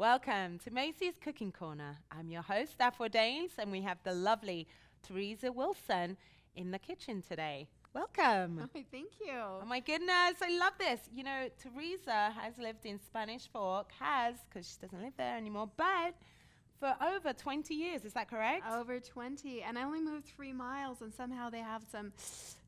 Welcome to Macy's Cooking Corner. I'm your host, Afro Danes, and we have the lovely Teresa Wilson in the kitchen today. Welcome. Oh, thank you. Oh my goodness, I love this. You know, Teresa has lived in Spanish Fork, because she doesn't live there anymore, but for over 20 years. Is that correct? Over 20. And I only moved 3 miles, and somehow they have some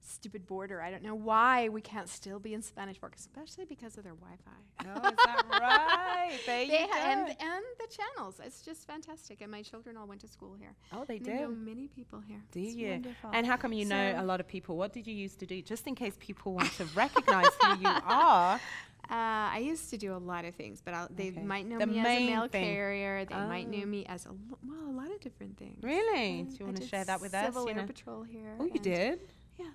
stupid border. I don't know why we can't still be in Spanish Fork, especially because of their Wi-Fi. Oh, is that right? There you go. And the channels. It's just fantastic. And my children all went to school here. Oh, they and do? I know many people here. Do it's you? Wonderful. And how come you know a lot of people? What did you used to do? Just in case people want to recognize who you are. I used to do a lot of things, but they might know me as a mail carrier. They might know me as a lot of different things. Really? Do you want to share that with us? Civil Air Patrol here. Oh, you did? Yeah.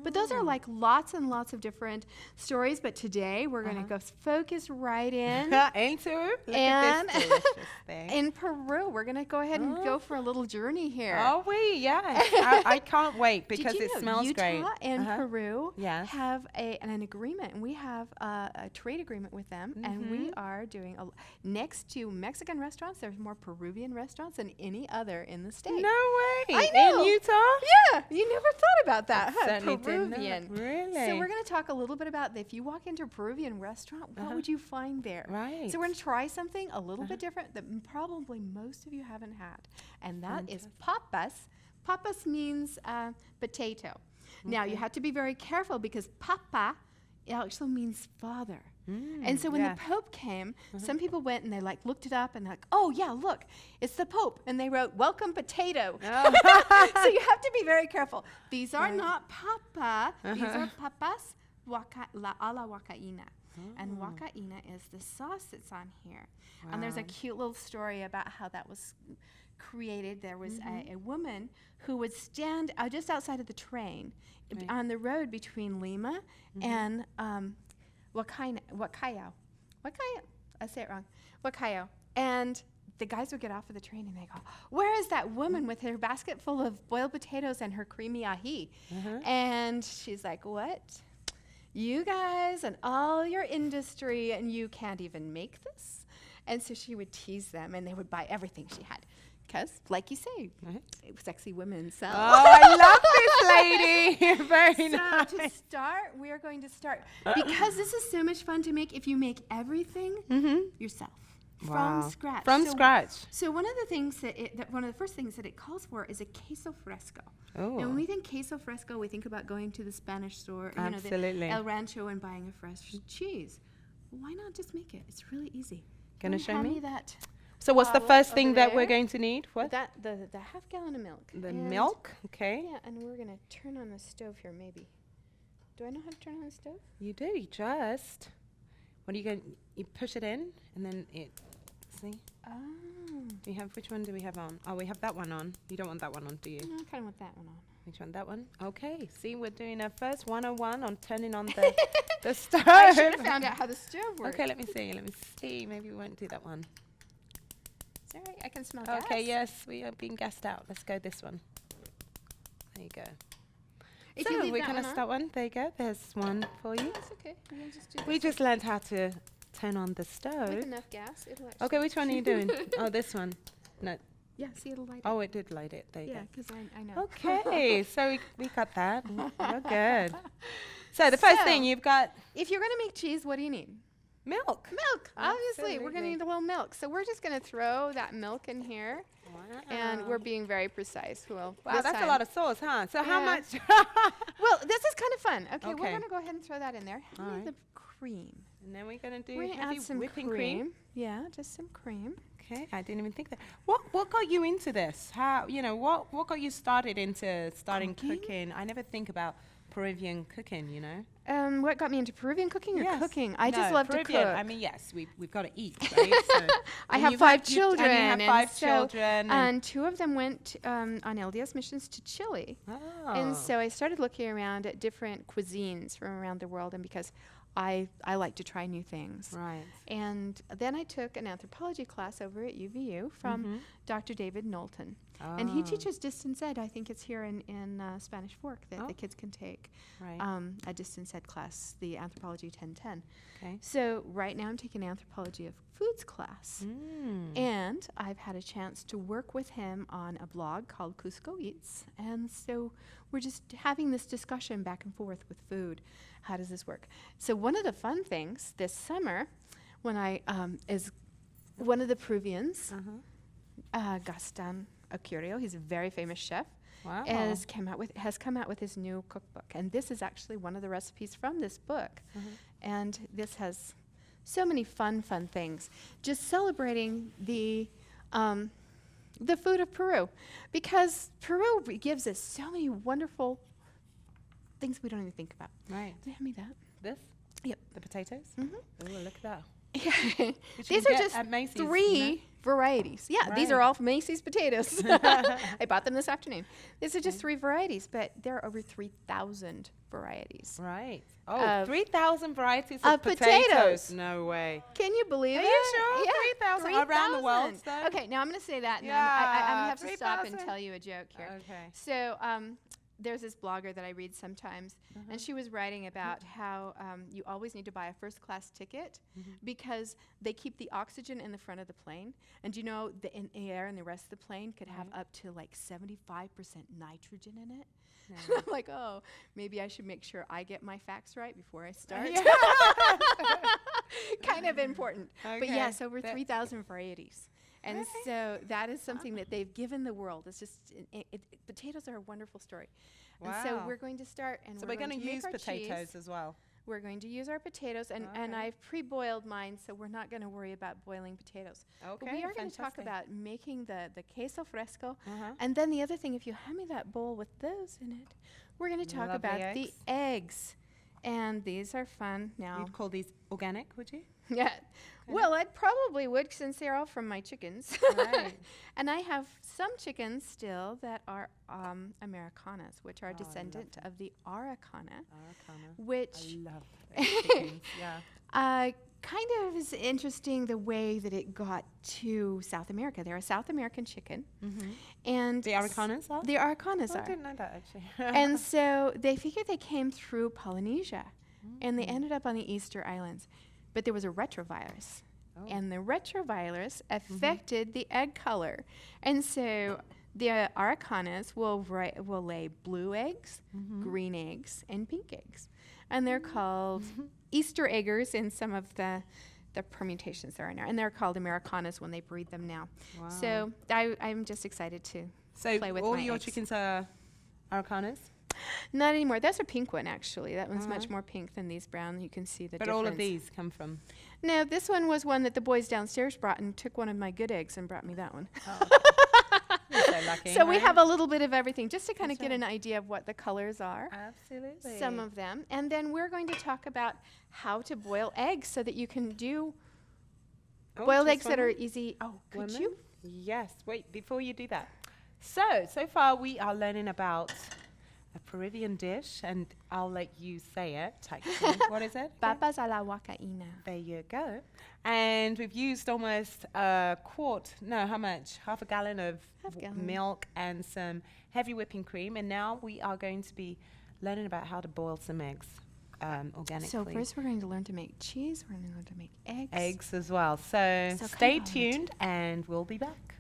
But those are like lots and lots of different stories. But today we're going to go focus right in. Into? Look at this delicious thing. In Peru. We're going to go ahead and go for a little journey here. Oh, yeah. I can't wait because it smells Utah great. Utah and Peru Yes. have an agreement. And we have a trade agreement with them. And we are doing, next to Mexican restaurants, there's more Peruvian restaurants than any other in the state. No way. I know. In Utah? Yeah. You never thought about that, huh? Certainly didn't know. Peruvian. Really? So we're going to talk a little bit about if you walk into a Peruvian restaurant, what would you find there? Right. So we're going to try something a little bit different that probably most of you haven't had, and that is papas. Papas means potato. Now you have to be very careful because papa it actually means father. And so when the Pope came, some people went and they looked it up and they're like, oh yeah, look, it's the Pope. And they wrote, welcome potato. Oh. So you have to be very careful. These are not papa. These are papas a la huacaína. And huacaína is the sauce that's on here. Wow. And there's a cute little story about how that was created. There was a woman who would stand just outside of the train on the road between Lima and Huacayo. I say it wrong. Huacayo. And the guys would get off of the train and they go, where is that woman with her basket full of boiled potatoes and her creamy ají? And she's like, what? You guys and all your industry, and you can't even make this? And so she would tease them and they would buy everything she had. Because, like you say, sexy women sell. Oh, I love this lady. Very nice. So to start, we are going to start. Because this is so much fun to make if you make everything yourself. Wow. From scratch. From scratch. So one of the things one of the first things that it calls for is a queso fresco. Oh. And when we think queso fresco, we think about going to the Spanish store, Absolutely. El Rancho, and buying a fresh cheese. Well, why not just make it? It's really easy. Gonna show hand me? That. So what's the first thing that there. we're going to need? What? The half gallon of milk. The milk? Okay. Yeah, and we're gonna turn on the stove here, maybe. Do I know how to turn on the stove? You do. You just. What are you going? You push it in, and then it. See. Oh. We have. Which one do we have on? Oh, we have that one on. You don't want that one on, do you? No, I kind of want that one on. Which one? That one? Okay. See, we're doing our first 101 on turning on the stove. I should have found out how the stove works. Okay, let me see. Maybe we won't do that one. Is that right? I can smell gas. Okay, yes, we are being gassed out. Let's go this one. There you go. If So you leave we're that going to one start one. There you go. There's one for you. That's okay. We can just do this. We just learned how to turn on the with stove. enough gas. It'll actually Okay, which one are you doing? Oh, this one. No. Yeah, see, it'll light. Oh, it did light it. There you Yeah, because I know. go. Okay, so we got that. You're good. So the first thing you've got If you're going to make cheese, what do you need? milk. Milk. Obviously, we're going to Absolutely. need a little milk. So we're just going to throw that milk in here, and we're being very precise. Well, Wow, that's a lot of sauce, huh? So how Yeah. much? Well, this is kind of fun. Okay, we're Okay. going to go ahead and throw that in there. All Hand me right. the cream. And then we're going to do We're going to heavy add some whipping cream. Yeah, just some cream. Okay, I didn't even think that. What got you into this? How what got you started into starting cooking? I never think about Peruvian cooking, you know. What got me into Peruvian cooking or Yes. cooking? I just No, love Peruvian. to cook. I mean, yes, we've got to eat, right? So I and have you've 5 had- you- children. And you have 5 so- children. And 2 of them went on LDS missions to Chile. Oh. And so I started looking around at different cuisines from around the world, and because I like to try new things. Right. And then I took an anthropology class over at UVU from Dr. David Knowlton. And he teaches distance ed. I think it's here in Spanish Fork that the kids can take a distance ed class, the Anthropology 1010. Okay. So right now I'm taking Anthropology of Foods class. And I've had a chance to work with him on a blog called Cusco Eats. And so we're just having this discussion back and forth with food. How does this work? So one of the fun things this summer, when I is one of the Peruvians, Gaston Acurio, he's a very famous chef, has come out with his new cookbook. And this is actually one of the recipes from this book. And this has so many fun things. Just celebrating the food of Peru, because Peru gives us so many wonderful things we don't even think about. Right. Hand me that. This? Yep. The potatoes? Mhm. Oh, look at that. Yeah. Which These you are can just get at Macy's, three varieties. Yeah, these are Right. all from Macy's potatoes. I bought them this afternoon. These are just 3 varieties, but there are over 3,000 varieties. Right. Oh, 3,000 varieties of of potatoes. potatoes. No way. Can you believe Are it? you sure? Yeah, 3,000 around the world, 3,000. though? Okay, now I'm going to say that, and then I'm going to have to stop and 3,000? tell you a joke here. Okay. So there's this blogger that I read sometimes, and she was writing about how you always need to buy a first-class ticket because they keep the oxygen in the front of the plane. And you know, the air in the rest of the plane could have up to like 75% nitrogen in it. And I'm like, oh, maybe I should make sure I get my facts right before I start. Kind of important. But yes, over 3,000 varieties. And so that is something that they've given the world. It's just, potatoes are a wonderful story. And so we're going to start, and So we're we're going to make use our potatoes cheese. as well. We're going to use our potatoes, and I've pre-boiled mine, so we're not going to worry about boiling potatoes. Okay. But we are going to talk fantastic. about making the queso fresco. And then the other thing, if you hand me that bowl with those in it, we're going to talk Lovely about the eggs. And these are fun now. You'd call these organic, would you? Yeah. Well, I probably would, since they're all from my chickens. Right. And I have some chickens still that are Americanas, which are I a descendant of the Araucana, Araucana. which I love those chickens. Yeah. kind of is interesting the way that it got to South America. They're a South American chicken. And The Araucanas are? the Araucanas I are. didn't know that, actually. And so they figured they came through Polynesia, and they ended up on the Easter Islands. But there was a retrovirus, and the retrovirus affected the egg color. And so the Araucanas will lay blue eggs, green eggs, and pink eggs. And they're called Easter eggers in some of the permutations that are in there. And they're called Americanas when they breed them now. Wow. So I'm just excited to play with all my your eggs. chickens are Araucanas? Not anymore. That's a pink one, actually. That one's much more pink than these brown. You can see the But difference. all of these come from? No, this one was one that the boys downstairs brought and took one of my good eggs and brought me that one. You're so lucky. So we right? have a little bit of everything, just to kind of That's get an idea of what the colors are. Absolutely. Some of them. And then we're going to talk about how to boil eggs so that you can do boiled just eggs that one are more? easy. Oh, could Women? you? Yes. Wait, before you do that. So far we are learning about a Peruvian dish, and I'll let you say it. Actually. What is it? Papas a la huacaína. There you go. And we've used almost a quart, no, how much? Half a gallon of Half gallon. milk and some heavy whipping cream. And now we are going to be learning about how to boil some eggs organically. So first we're going to learn to make cheese. We're going to learn to make eggs. Eggs as well. So So stay come on. tuned and we'll be back.